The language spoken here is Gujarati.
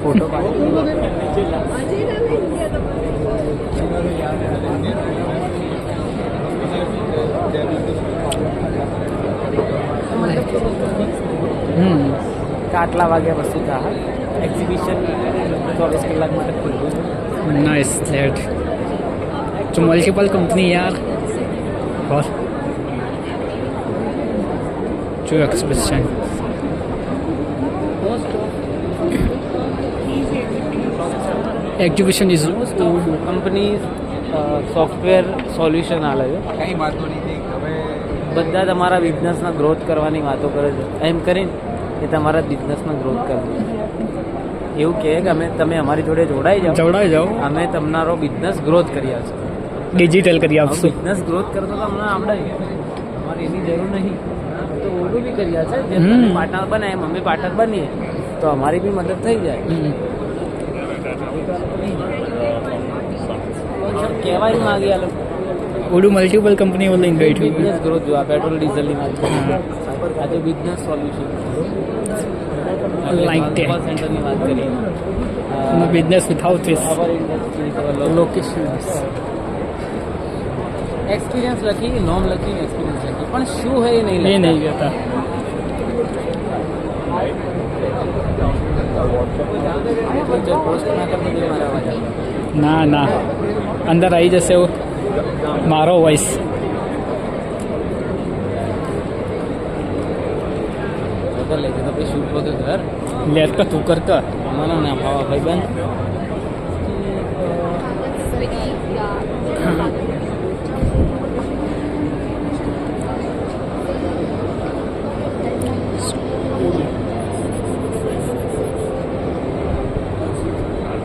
ફોટો આટલા વાગ્યા વસ્તુ था एग्जीबिशन 24 કલાક માટે ખુલ્લું છે. नाइस दैट तो मल्टीपल कंपनी यार और जो expression exhibition is company software solution આલે છે. કંઈ વાતો નથી. હવે બધા તમારા બિઝનેસના ગ્રોથ કરવાની વાતો કરે છે. એમ કરીને કે તમારા બિઝનેસમાં ગ્રોથ કરવો. એવું કહે કે તમે અમારી જોડે જોડાઈ જાઓ અમે તમારો બિઝનેસ ગ્રોથ કરી આપશું, डिजिटल કરી આપશું. બિઝનેસ ગ્રોથ કરતો તો અમને આવડે, અમારે એની જરૂર નહીં. તો ઓલું બી કરી આપશે. જેમ તમે પાર્ટનર બને એમ અમે પાર્ટનર બનીએ તો અમારી બી મદદ થઈ જાય. કહેવાય માગી આ લોકો ઓડું મલ્ટીપલ કંપની ઓનલાઈન બેઠું બિઝનેસ ગ્રોથ જો આ પેટ્રોલ ડીઝલની વાત આજે બિઝનેસ સોલ્યુશન Like that. સેન્ટરની વાત કરીએ business without this our industry locations experience લખી, નોમ લખી, એક્સપિરિયન્સ લખી, પણ શું है એ નહીં ये લખતા. नहीं कहता જો પોસ્ટ ના કરતો તો મારા અવાજ આવે. ના ના અંદર આવી જશે એવું મારો વોઇસ તો લે તો પછી શૂટ વગર ઘર લેટ તો તું કરતા મને ના ભાવા ભાઈબંધ